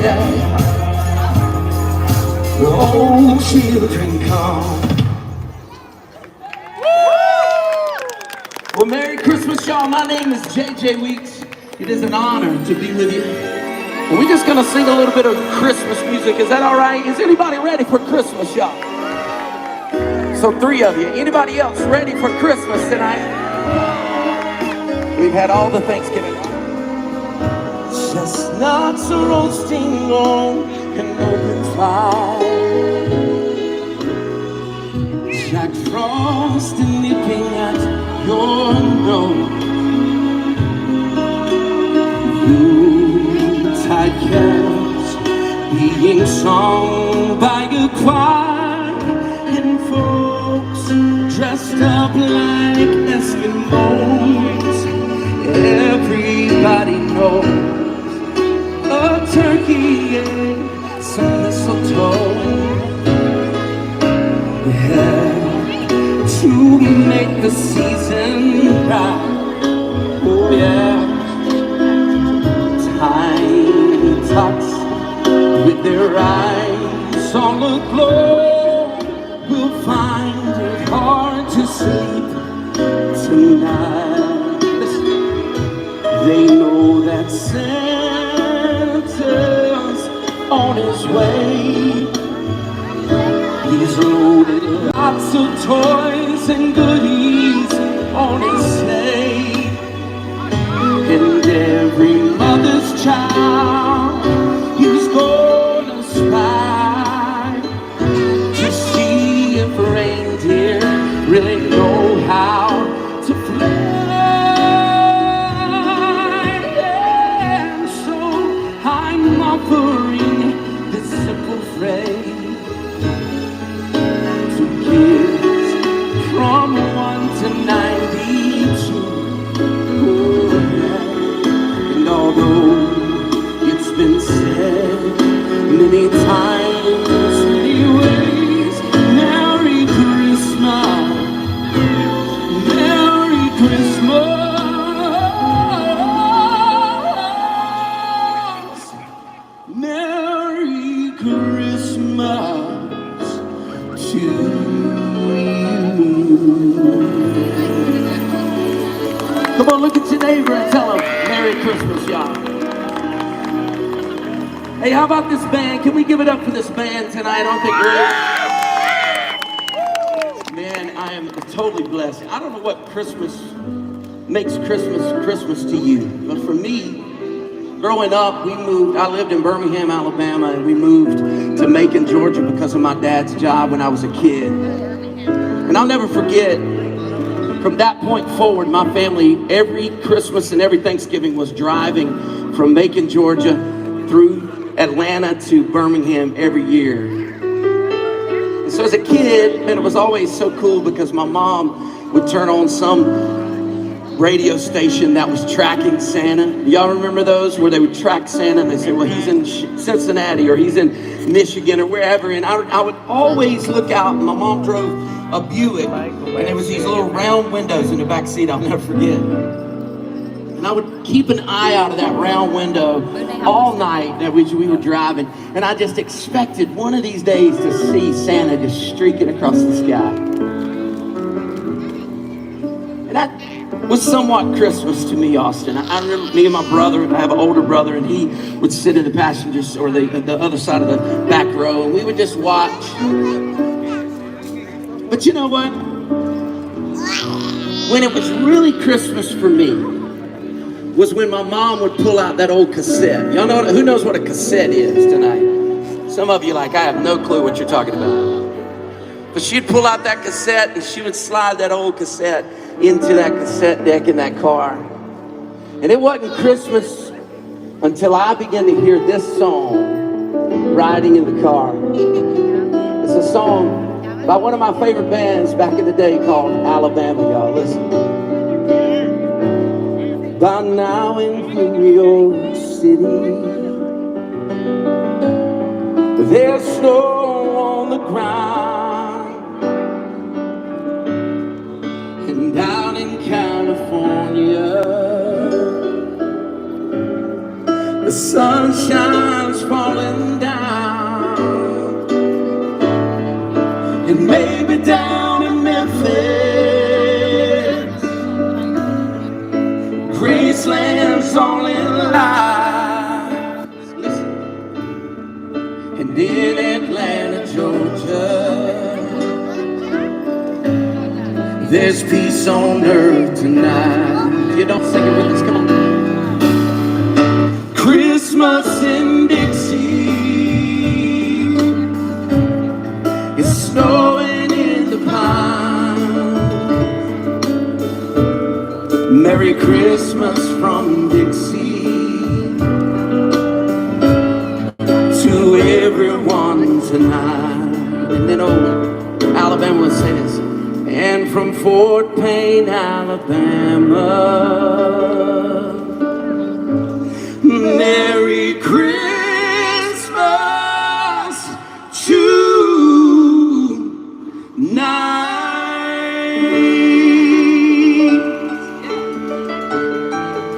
yeah. Oh, children come. Well, Merry Christmas, y'all. My name is JJ Weeks. It is an honor to be with you. And we're just gonna sing a little bit of Christmas music. Is that all right? Is anybody ready for Christmas, y'all? So 3 of you. Anybody else ready for Christmas tonight? We've had all the Thanksgiving. Chestnuts are roasting on an open fire. Jack Frost and nipping at your nose. Yuletide carols being sung by a choir, and folks dressed up like Eskimos. Everybody knows a turkey and some mistletoe, yeah, to make the season right. Oh yeah, tiny tots with their eyes on the glow will find it hard to sleep tonight. They know that Santa's on his way. He's loaded lots of toys and goodies on his sleigh. And every mother's child is gonna spy to see if reindeer really know how to fly. And so I'm offering this simple phrase to kids from 1 to 92. Although it's been said many times, many ways, Merry Christmas, Merry Christmas, Merry Christmas to you. Come on, look at your neighbor and tell him Merry Christmas, y'all. Hey, how about this band? Can we give it up for this band tonight? I don't think really. Man, I am totally blessed. I don't know what Christmas makes Christmas to you, but for me, growing up, we moved. I lived in Birmingham, Alabama, and we moved to Macon, Georgia because of my dad's job when I was a kid. And I'll never forget, from that point forward, my family, every Christmas and every Thanksgiving, was driving from Macon, Georgia, through Atlanta to Birmingham every year. And so as a kid, man, it was always so cool because my mom would turn on some radio station that was tracking Santa. Y'all remember those where they would track Santa and they say, well, he's in Cincinnati or he's in Michigan or wherever. And I would always look out. My mom drove a Buick, and there was these little round windows in the back seat. I'll never forget. And I would keep an eye out of that round window all night that we were driving, and I just expected one of these days to see Santa just streaking across the sky. And that was somewhat Christmas to me, Austin. I remember me and my brother, I have an older brother, and he would sit in the passengers or the other side of the back row, and we would just watch. But you know what? When it was really Christmas for me was when my mom would pull out that old cassette. Y'all know, who knows what a cassette is tonight? Some of you like, I have no clue what you're talking about. But she'd pull out that cassette and she would slide that old cassette into that cassette deck in that car. And it wasn't Christmas until I began to hear this song riding in the car. It's a song by one of my favorite bands back in the day called Alabama, y'all. Listen. By now in New York City, there's snow on the ground, and down in California, the sun shines falling in Atlanta, Georgia. There's peace on earth tonight. You don't sing it with us, come on. Christmas in Dixie, it's snowing in the pines. Merry Christmas from Dixie to everyone tonight. And then old Alabama would say this. And from Fort Payne, Alabama, Merry Christmas tonight.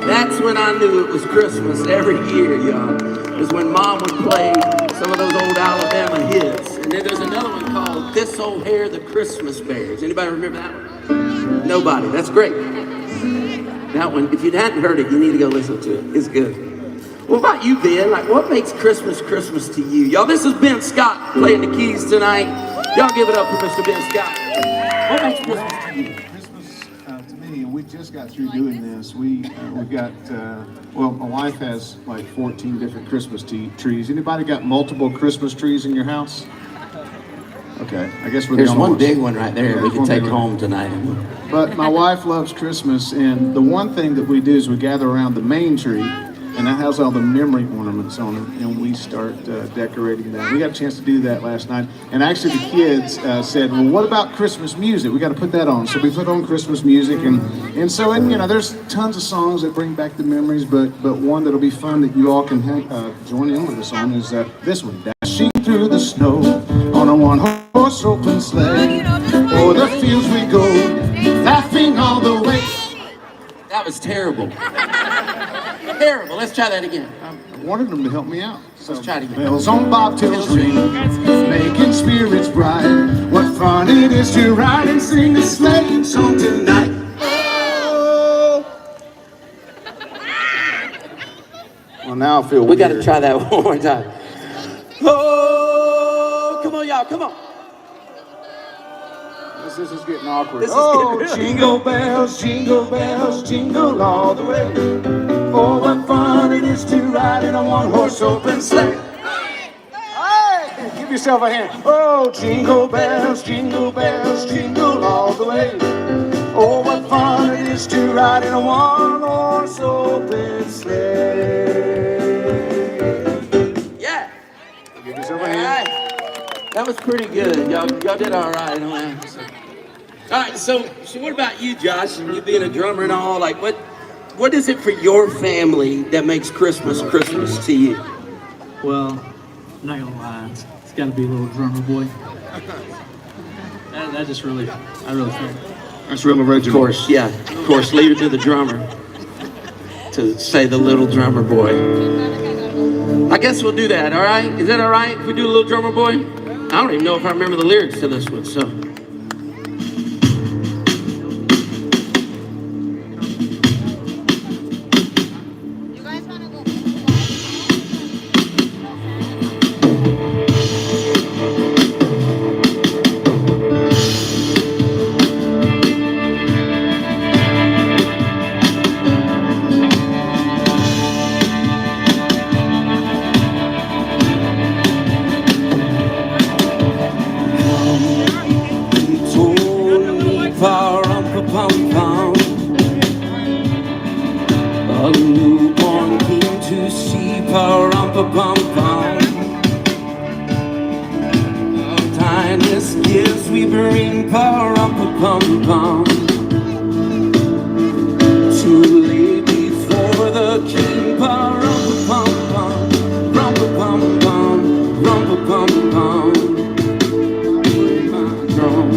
That's when I knew it was Christmas every year, y'all. Is when Mom would play some of those old Alabama hits. And then there's another one called This Old Hair, the Christmas Bears. Anybody remember that one? Nobody. That's great. That one, if you hadn't heard it, you need to go listen to it. It's good. What about you, Ben? Like, what makes Christmas Christmas to you? Y'all, this is Ben Scott playing the keys tonight. Y'all give it up for Mr. Ben Scott. What makes Christmas to you? Christmas to me, we just got through doing this. We've got, well, my wife has like 14 different Christmas trees. Anybody got multiple Christmas trees in your house? Okay, I guess we're the only ones. There's one big one right there we can take home tonight. But my wife loves Christmas, and the one thing that we do is we gather around the main tree, and that has all the memory ornaments on it, and we start decorating that. We got a chance to do that last night, and actually the kids said, well, what about Christmas music? We got to put that on. So we put on Christmas music, and so, and you know, there's tons of songs that bring back the memories, but one that'll be fun that you all can join in with us on is this one, Dashing Through the Snow on a one-horse open sleigh. O'er the fields we go, laughing all the way. That was terrible. Terrible. Let's try that again. I wanted them to help me out. So, let's try it again. Bells on bobtails ring, making spirits bright. What fun it is to ride and sing a sleighing song tonight. Oh. Well, now I feel we got to try that one more time. Oh, come on, y'all, come on. This is getting awkward. Jingle bells, jingle all the way. Oh, what fun it is to ride in a one-horse open sleigh. Hey, give yourself a hand. Oh, jingle bells, jingle all the way. Oh, what fun it is to ride in a one-horse open sleigh. Yeah. Give yourself a hand. That was pretty good. Y'all did all right on that. All right, so what about you, Josh? You being a drummer and all, like what is it for your family that makes Christmas Christmas to you? Well, I'm not gonna lie, it's got to be a little drummer boy. That just really, I really think. That's real original. Of course, yeah. Of course, leave it to the drummer to say the little drummer boy. I guess we'll do that, all right? Is that all right if we do a little drummer boy? I don't even know if I remember the lyrics to this one, so. A newborn king to see, pa-rum-pa-pum-pum. Tiniest gifts we bring, pa-rum-pa-pum-pum. To lay before the king, pa-rum-pa-pum-pum. Rum-pa-pum-pum, rum-pa-pum-pum. Drum.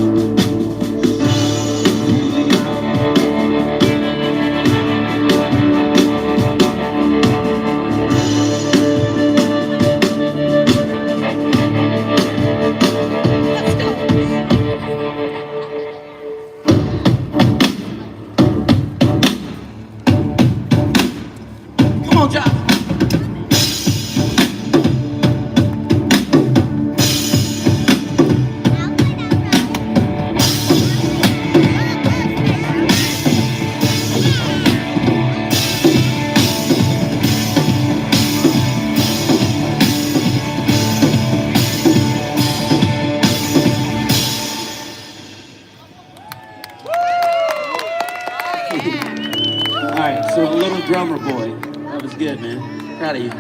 Proud of you.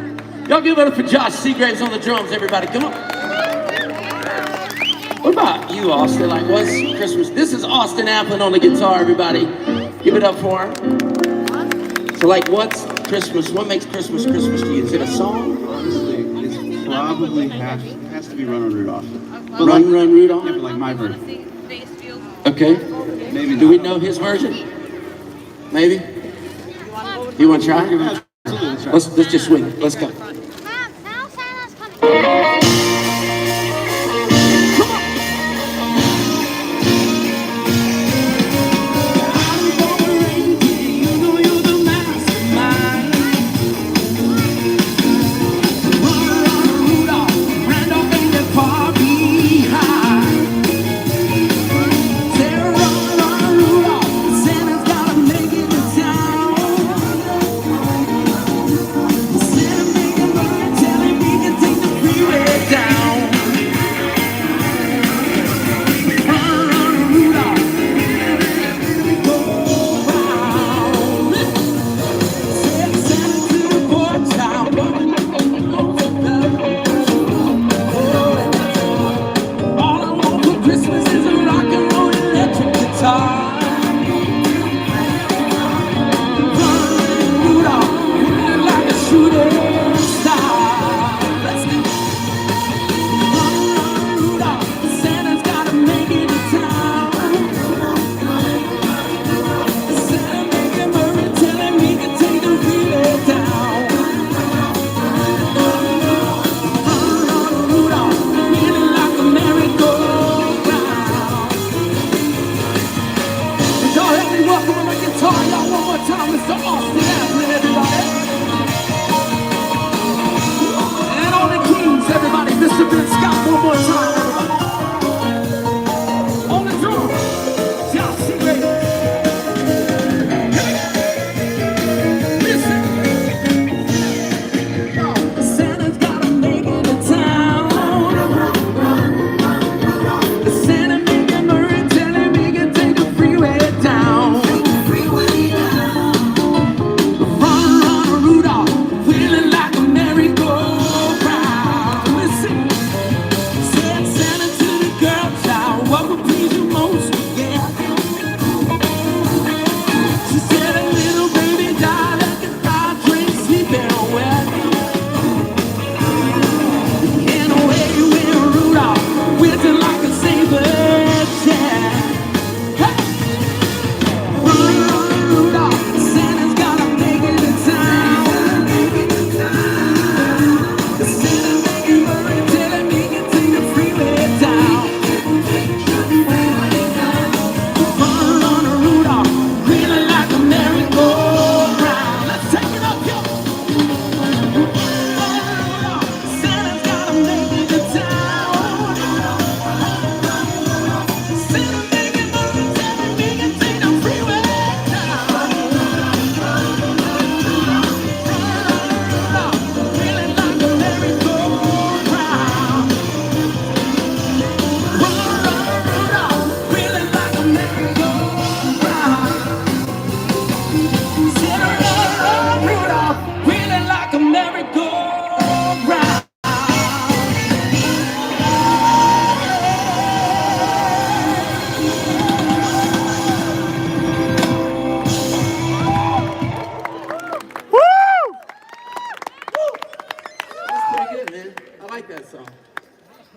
Y'all give it up for Josh Seagraves on the drums, everybody. Come on. What about you, Austin? Like, what's Christmas? This is Austin Applin on the guitar, everybody. Give it up for him. So, like, what's Christmas? What makes Christmas Christmas to you? Is it a song? Honestly, it's probably has to be Run on Rudolph. But Run, Run, Rudolph? Yeah, but like my version. Okay. Maybe Do we not. know his version? Maybe? You want to try? Absolutely, let's try. Let's just swing it. Let's go. Mom, now Santa's coming.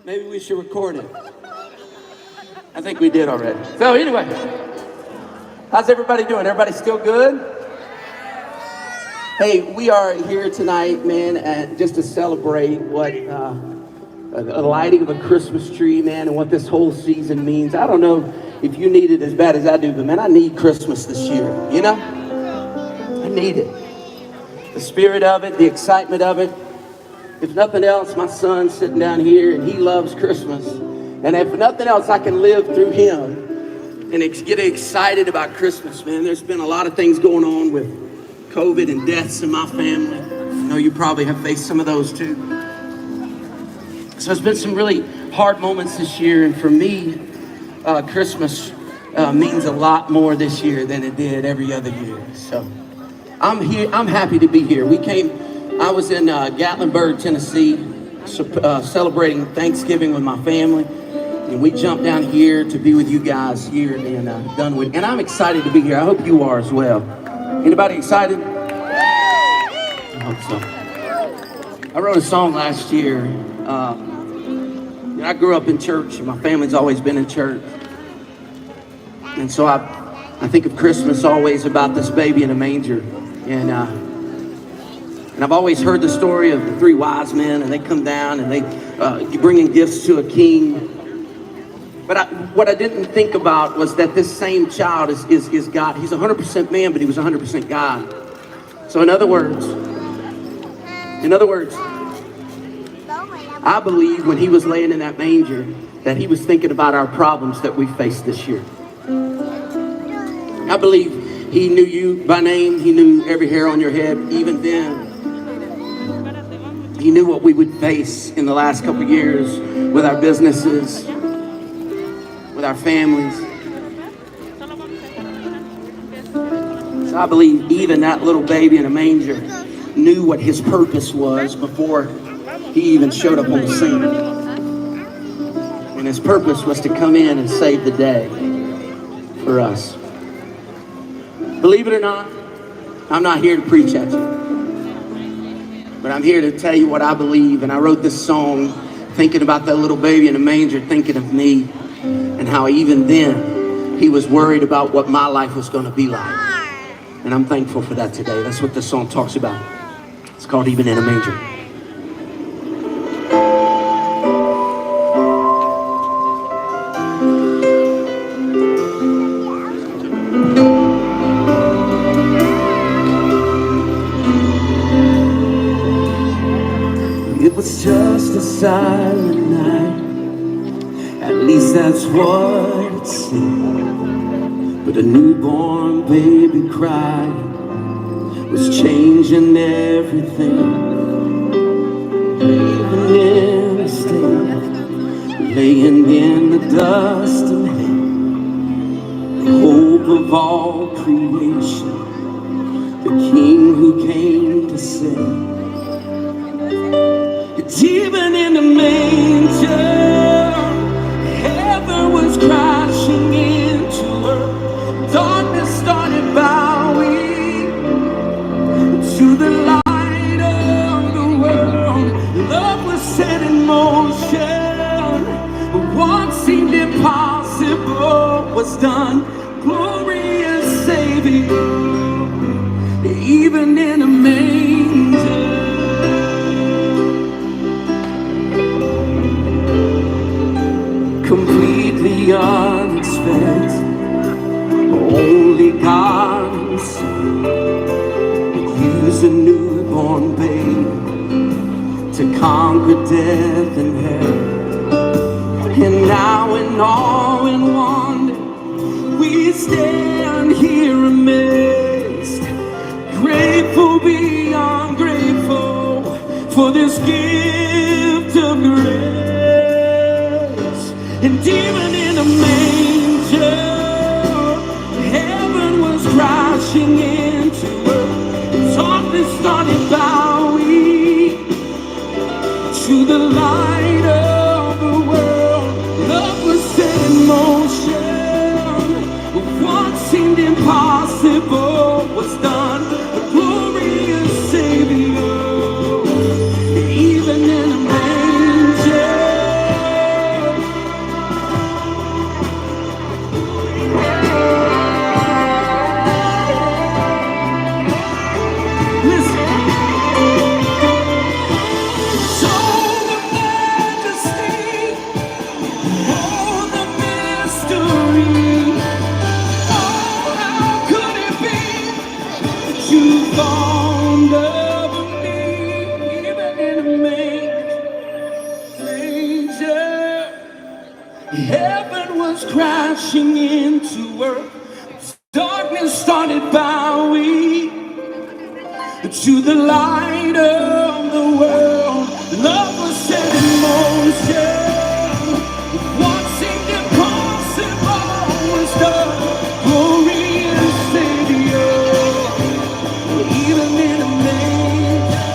Maybe we should record it. I think we did already. So anyway, how's everybody doing? Everybody still good? Hey, we are here tonight, man, just to celebrate what a lighting of a Christmas tree, man, and what this whole season means. I don't know if you need it as bad as I do, but man, I need Christmas this year, you know? I need it. The spirit of it, the excitement of it. If nothing else, my son's sitting down here and he loves Christmas. And if nothing else, I can live through him and get excited about Christmas, man. There's been a lot of things going on with COVID and deaths in my family. I know you probably have faced some of those too. So it's been some really hard moments this year. And for me, Christmas means a lot more this year than it did every other year. So I'm here. I'm happy to be here. We came I was in Gatlinburg, Tennessee, celebrating Thanksgiving with my family, and we jumped down here to be with you guys here in Dunwoody. And I'm excited to be here. I hope you are as well. Anybody excited? I hope so. I wrote a song last year. I grew up in church, and my family's always been in church. And so I think of Christmas always about this baby in a manger. And I've always heard the story of the three wise men, and they come down and they bringing gifts to a king. But what I didn't think about was that this same child is God. He's 100% man, but he was 100% God. So in other words, I believe when he was laying in that manger that he was thinking about our problems that we faced this year. I believe he knew you by name. He knew every hair on your head. Even then, he knew what we would face in the last couple of years with our businesses, with our families. So I believe even that little baby in a manger knew what his purpose was before he even showed up on the scene. And his purpose was to come in and save the day for us. Believe it or not, I'm not here to preach at you, but I'm here to tell you what I believe. And I wrote this song thinking about that little baby in a manger, thinking of me and how even then he was worried about what my life was going to be like. And I'm thankful for that today. That's what this song talks about. It's called Even in a Manger. It was just a silent night, at least that's what it seemed. But a newborn baby cry was changing everything. Even in a state, laying in the dust and hay, the hope of all creation, the King who came to save. Even in the manger, heaven was crashing into earth. Darkness started bowing to the light of the world. Love was set in motion. What seemed impossible was done. Glorious Savior, even in a manger. Completely unexpected, only God can see. Use a newborn baby to conquer death and hell. And now in awe and wonder, we stand here amazed, grateful beyond grateful for this gift of grace. And even in a manger, heaven was crashing into earth. Darkness started bowing to the light of the world. Love was set in motion. What seemed impossible was done. A glorious Savior, even in a manger. Heaven was crashing into earth. Darkness started bowing to the light of the world. Love was set in motion. What seemed impossible was done. Glorious Savior, even in a manger.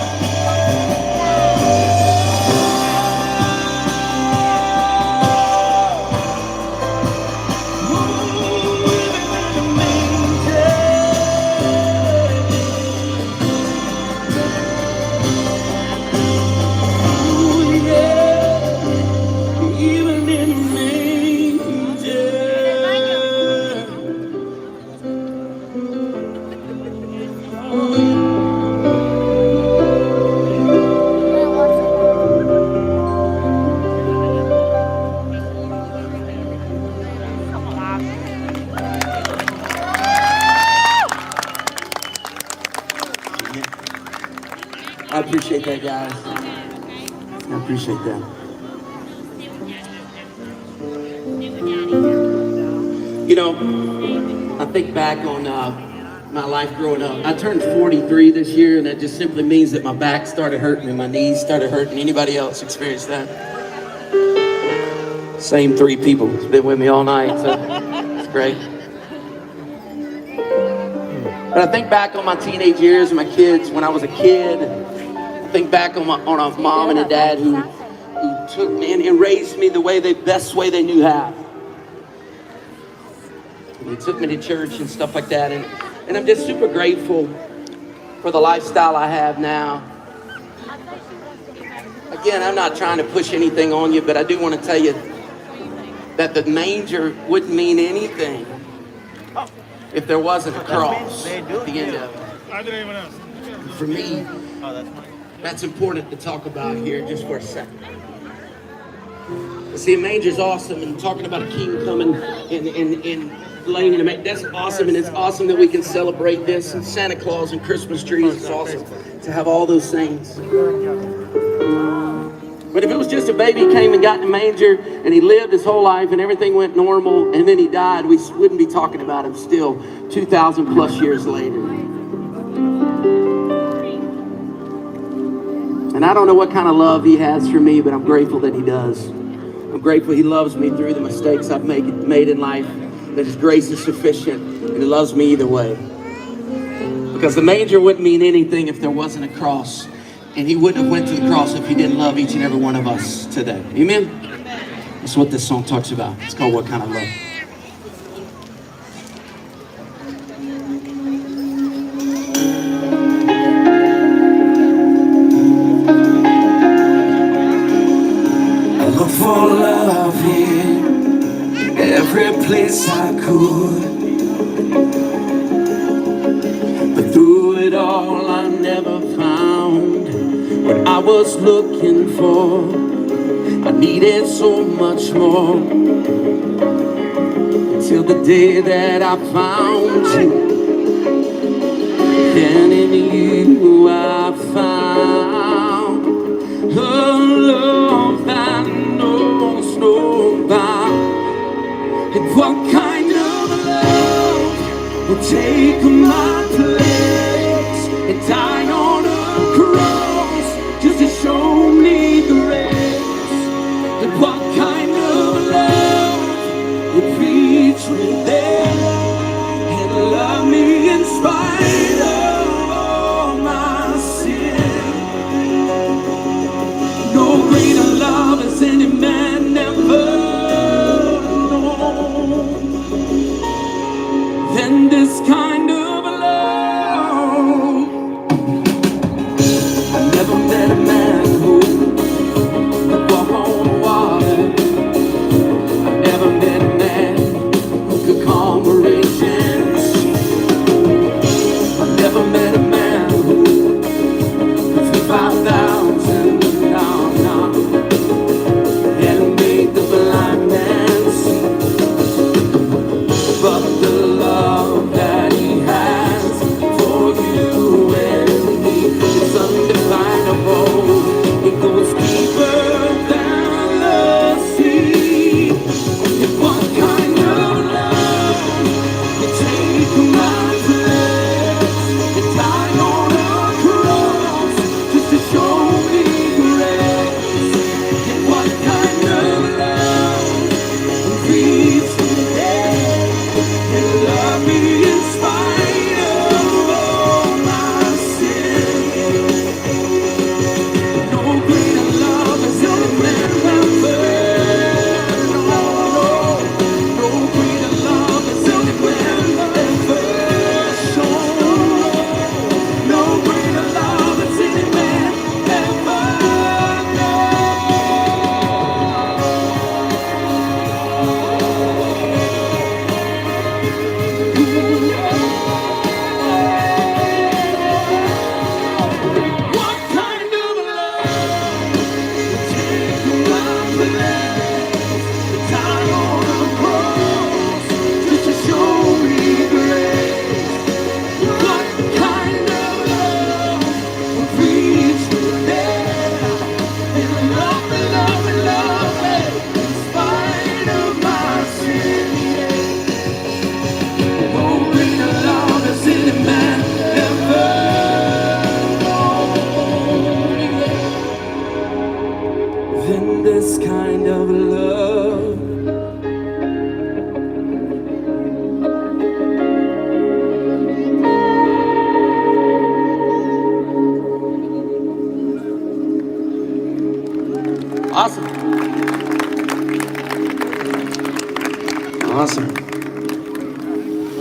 that, guys. I appreciate that. You know, I think back on my life growing up. I turned 43 this year, and that just simply means that my back started hurting and my knees started hurting. Anybody else experience that? Same three people. It's been with me all night, so it's great. But I think back on my teenage years and my kids when I was a kid. I think back on a mom and a dad who took me and raised me the best way they knew how. They took me to church and stuff like that, and I'm just super grateful for the lifestyle I have now. Again, I'm not trying to push anything on you, but I do want to tell you that the manger wouldn't mean anything if there wasn't a cross at the end of it. For me, that's important to talk about here just for a second. See, a manger's awesome, and talking about a king coming and laying in a manger, that's awesome, and it's awesome that we can celebrate this, and Santa Claus and Christmas trees, it's awesome to have all those things. But if it was just a baby came and got in a manger, and he lived his whole life, and everything went normal, and then he died, we wouldn't be talking about him still 2,000 plus years later. And I don't know what kind of love he has for me, but I'm grateful that he does. I'm grateful he loves me through the mistakes I've made in life, that his grace is sufficient, and he loves me either way. Because the manger wouldn't mean anything if there wasn't a cross, and he wouldn't have went to the cross if he didn't love each and every one of us today. Amen? That's what this song talks about. It's called What Kind of Love. For love in every place I could, but through it all I never found what I was looking for. I needed so much more until the day that I found you, and in you I found a love that knows no bound. And what kind of love will take my place and die on a cross just to show me grace? And what kind of love will reach me there and love me in spite of all my sin? No greater love in this kind of love. Awesome. Awesome.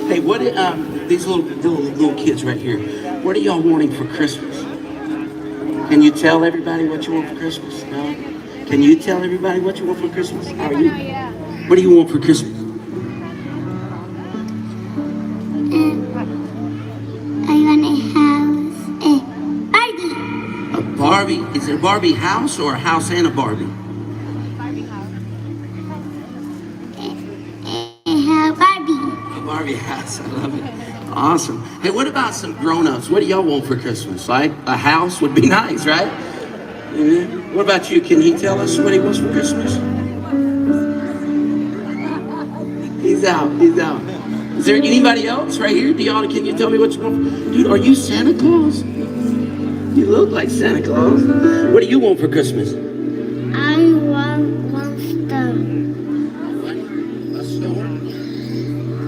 Hey, what these little kids right here? What are y'all wanting for Christmas? Can you tell everybody what you want for Christmas? No? Can you tell everybody what you want for Christmas? How are you? What do you want for Christmas? I want a house. Barbie. A Barbie? Is it a Barbie house or a house and a Barbie? Barbie. A Barbie house. I love it. Awesome. Hey, what about some grown-ups? What do y'all want for Christmas? Like a house would be nice, right? Mhm. What about you? Can he tell us what he wants for Christmas? He's out. He's out. Is there anybody else right here? Can you tell me what you want? Dude, are you Santa Claus? You look like Santa Claus. What do you want for Christmas? I want monster. A store?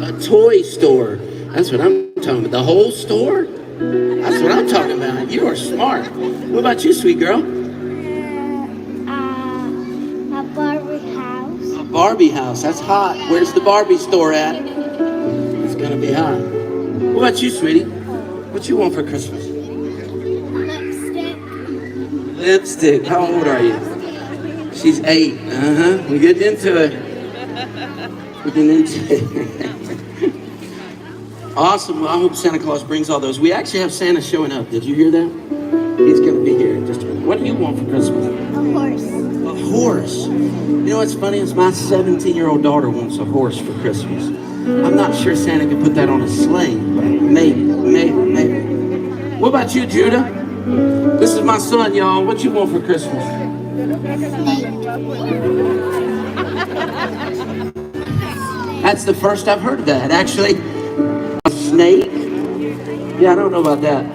A toy store. That's what I'm talking about. The whole store? That's what I'm talking about. You are smart. What about you, sweet girl? A Barbie house. A Barbie house. That's hot. Where's the Barbie store at? It's gonna be hot. What about you, sweetie? What you want for Christmas? Lipstick. Lipstick. How old are you? She's 8. We're getting into it. We're getting into it. Awesome. Well, I hope Santa Claus brings all those. We actually have Santa showing up. Did you hear that? He's going to be here in just a minute. What do you want for Christmas? A horse. A horse. You know what's funny is my 17-year-old daughter wants a horse for Christmas. I'm not sure Santa can put that on a sleigh, but maybe. What about you, Judah? This is my son, y'all. What you want for Christmas? That's the first I've heard of that, actually. A snake? Yeah, I don't know about that.